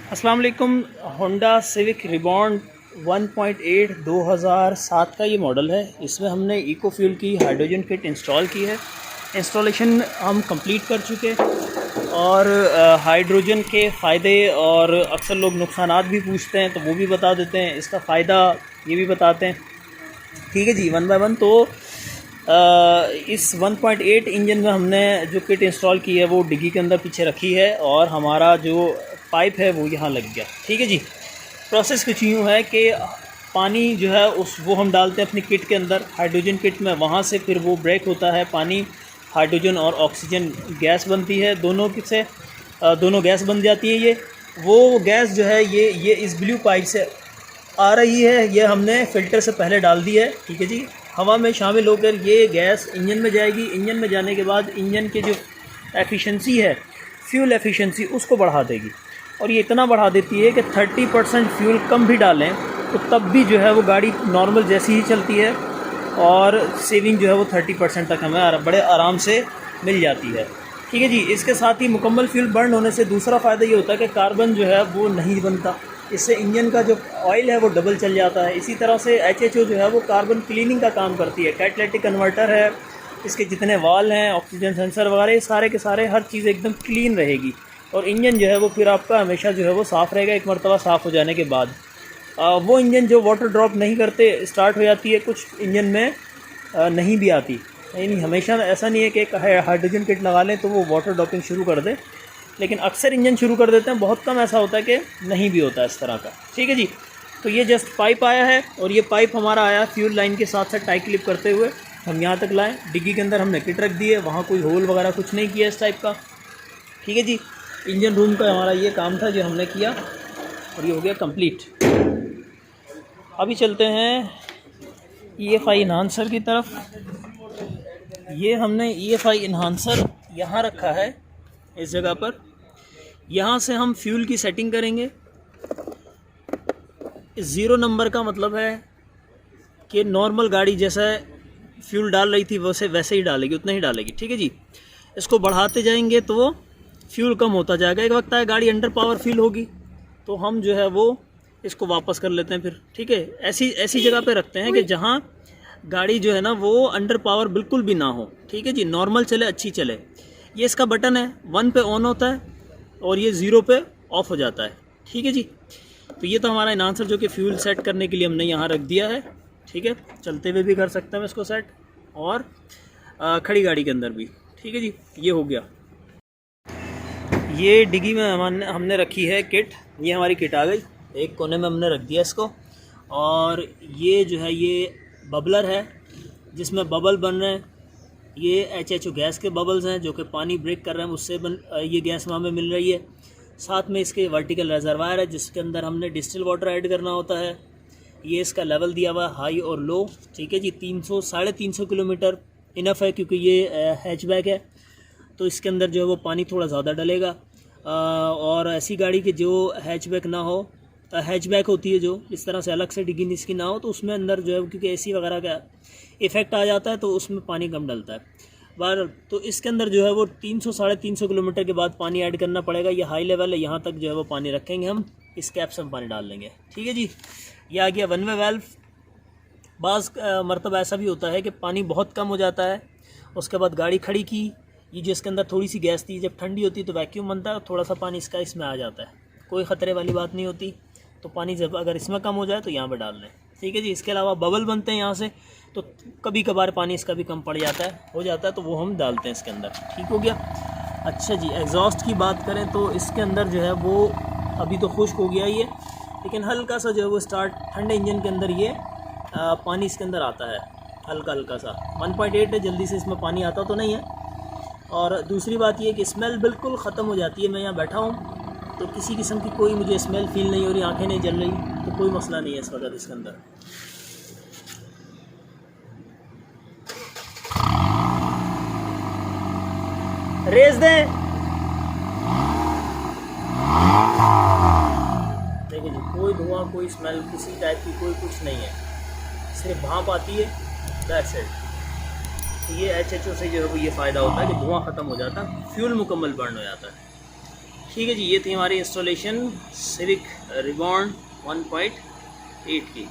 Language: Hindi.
अस्सलाम वालेकुम। होंडा सिविक रिबॉन्ड 1.8 2007 का ये मॉडल है। इसमें हमने इको फ्यूल की हाइड्रोजन किट इंस्टॉल की है। इंस्टॉलेशन हम कंप्लीट कर चुके और हाइड्रोजन के फ़ायदे और अक्सर लोग नुकसानात भी पूछते हैं तो वो भी बता देते हैं, इसका फ़ायदा ये भी बताते हैं। ठीक है जी, वन बाय वन। तो इस 1.8 इंजन में हमने जो किट इंस्टॉल की है वो डिग्गी के अंदर पीछे रखी है और हमारा जो पाइप है वो यहाँ लग गया। ठीक है जी। प्रोसेस कुछ यूँ है कि पानी जो है वो हम डालते हैं अपनी किट के अंदर, हाइड्रोजन किट में। वहाँ से फिर वो ब्रेक होता है, पानी हाइड्रोजन और ऑक्सीजन गैस बनती है, दोनों गैस बन जाती है। वो गैस जो है ये इस ब्लू पाइप से आ रही है, ये हमने फ़िल्टर से पहले डाल दी है। ठीक है जी। हवा में शामिल होकर ये गैस इंजन में जाएगी। इंजन में जाने के बाद इंजन की जो एफिशिएंसी है, फ्यूल एफिशिएंसी, उसको बढ़ा देगी। और ये इतना बढ़ा देती है कि 30% फ्यूल कम भी डालें तो तब भी जो है वो गाड़ी नॉर्मल जैसी ही चलती है और सेविंग जो है वो 30% तक हमें बड़े आराम से मिल जाती है। ठीक है जी। इसके साथ ही मुकम्मल फ्यूल बर्न होने से दूसरा फ़ायदा ये होता है कि कार्बन जो है वो नहीं बनता। इससे इंजन का जो ऑयल है वो डबल चल जाता है। इसी तरह से HHO जो है वो कार्बन क्लीनिंग का काम करती है। कैटालिटिक कन्वर्टर है, इसके जितने वाल हैं, ऑक्सीजन सेंसर वगैरह, सारे के सारे हर चीज़ एकदम क्लीन रहेगी और इंजन जो है वो फिर आपका हमेशा जो है वो साफ़ रहेगा। एक मरतबा साफ़ हो जाने के बाद वो इंजन जो वाटर ड्रॉप नहीं करते स्टार्ट हो जाती है, कुछ इंजन में नहीं भी आती। यानी हमेशा ऐसा नहीं है कि एक हाइड्रोजन किट लगा लें तो वो वाटर ड्रॉपिंग शुरू कर दे, लेकिन अक्सर इंजन शुरू कर देते हैं। बहुत कम ऐसा होता है कि नहीं भी होता इस तरह का। ठीक है जी। तो ये जस्ट पाइप आया है और ये पाइप हमारा आया फ्यूल लाइन के साथ साथ टाई क्लिप करते हुए हम यहाँ तक लाएँ। डिग्गी के अंदर हमने किट रख दी है, वहाँ कोई होल वगैरह कुछ नहीं किया इस टाइप का। ठीक है जी। इंजन रूम का हमारा ये काम था जो हमने किया और ये हो गया कंप्लीट। अभी चलते हैं EFI इन्हांसर की तरफ। ये हमने EFI इन्हांसर यहाँ रखा है इस जगह पर। यहाँ से हम फ्यूल की सेटिंग करेंगे। 0 नंबर का मतलब है कि नॉर्मल गाड़ी जैसा फ्यूल डाल रही थी वैसे ही डालेगी, उतना ही डालेगी। ठीक है जी। इसको बढ़ाते जाएंगे तो वो फ्यूल कम होता जाएगा। एक वक्त आए गाड़ी अंडर पावर फील होगी तो हम जो है वो इसको वापस कर लेते हैं फिर। ठीक है। ऐसी जगह पे रखते हैं कि जहाँ गाड़ी जो है ना वो अंडर पावर बिल्कुल भी ना हो। ठीक है जी। नॉर्मल चले, अच्छी चले। ये इसका बटन है, 1 पे ऑन होता है और ये 0 पे ऑफ हो जाता है। ठीक है जी। तो ये तो हमारा इन्हांसर जो कि फ्यूल सेट करने के लिए हमने यहाँ रख दिया है। ठीक है। चलते हुए भी कर सकते हैं इसको सेट और खड़ी गाड़ी के अंदर भी। ठीक है जी। ये हो गया। ये डिग्गी में हमने रखी है किट। ये हमारी किट आ गई, एक कोने में हमने रख दिया इसको। और ये जो है ये बबलर है जिसमें बबल बन रहे हैं। ये HHO गैस के बबल्स हैं जो कि पानी ब्रेक कर रहे हैं, उससे ये गैस हमें मिल रही है। साथ में इसके वर्टिकल रिजर्वायर है जिसके अंदर हमने डिस्टिल वाटर ऐड करना होता है। ये इसका लेवल दिया हुआ है हाई और लो। ठीक है जी। 300-350 किलोमीटर इनफ है क्योंकि ये हैचबैक है तो इसके अंदर जो है वो पानी थोड़ा ज़्यादा डलेगा। और ऐसी गाड़ी के जो हैचबैक ना हो, हैचबैक होती है जो इस तरह से अलग से डिग्गी इसकी ना हो, तो उसमें अंदर जो है क्योंकि AC वगैरह का इफ़ेक्ट आ जाता है तो उसमें पानी कम डलता है बाहर। तो इसके अंदर जो है वो 300-350 किलोमीटर के बाद पानी ऐड करना पड़ेगा। ये हाई लेवल है, यहाँ तक जो है वो पानी रखेंगे हम, इस कैप से हम पानी डाल लेंगे। ठीक है जी। ये आ गया 1 वे वाल्व। बाज़ मरतबा ऐसा भी होता है कि पानी बहुत कम हो जाता है, उसके बाद गाड़ी खड़ी की, ये जो इसके अंदर थोड़ी सी गैस थी, जब ठंडी होती है तो वैक्यूम बनता है, थोड़ा सा पानी इसमें आ जाता है। कोई ख़तरे वाली बात नहीं होती। तो पानी जब अगर इसमें कम हो जाए तो यहाँ पर डाल लें। ठीक है जी। इसके अलावा बबल बनते हैं यहाँ से, तो कभी कभार पानी इसका भी कम पड़ जाता है, हो जाता है, तो वो हम डालते हैं इसके अंदर। ठीक हो गया। अच्छा जी। एग्जॉस्ट की बात करें तो इसके अंदर जो है वो अभी तो खुश्क हो गया ये, लेकिन हल्का सा जो है वो स्टार्ट ठंडे इंजन के अंदर ये पानी इसके अंदर आता है हल्का सा। 1.8 है, जल्दी से इसमें पानी आता तो नहीं है। और दूसरी बात ये कि स्मेल बिल्कुल ख़त्म हो जाती है। मैं यहाँ बैठा हूँ तो किसी किस्म की कोई मुझे स्मेल फील नहीं हो रही, आंखें नहीं जल रही, तो कोई मसला नहीं है इस वक्त इसके अंदर। रेस दें। देखिए जी, कोई धुआं, कोई स्मेल किसी टाइप की कोई कुछ नहीं है, सिर्फ भाप आती है, दैट्स इट। तो ये HHO से जो है वो ये फ़ायदा होता है कि धुआं ख़त्म हो जाता है, फ्यूल मुकम्मल बर्न हो जाता है। ठीक है जी, ये थी हमारी इंस्टॉलेशन सिविक रिबॉन्ड 1.8 की।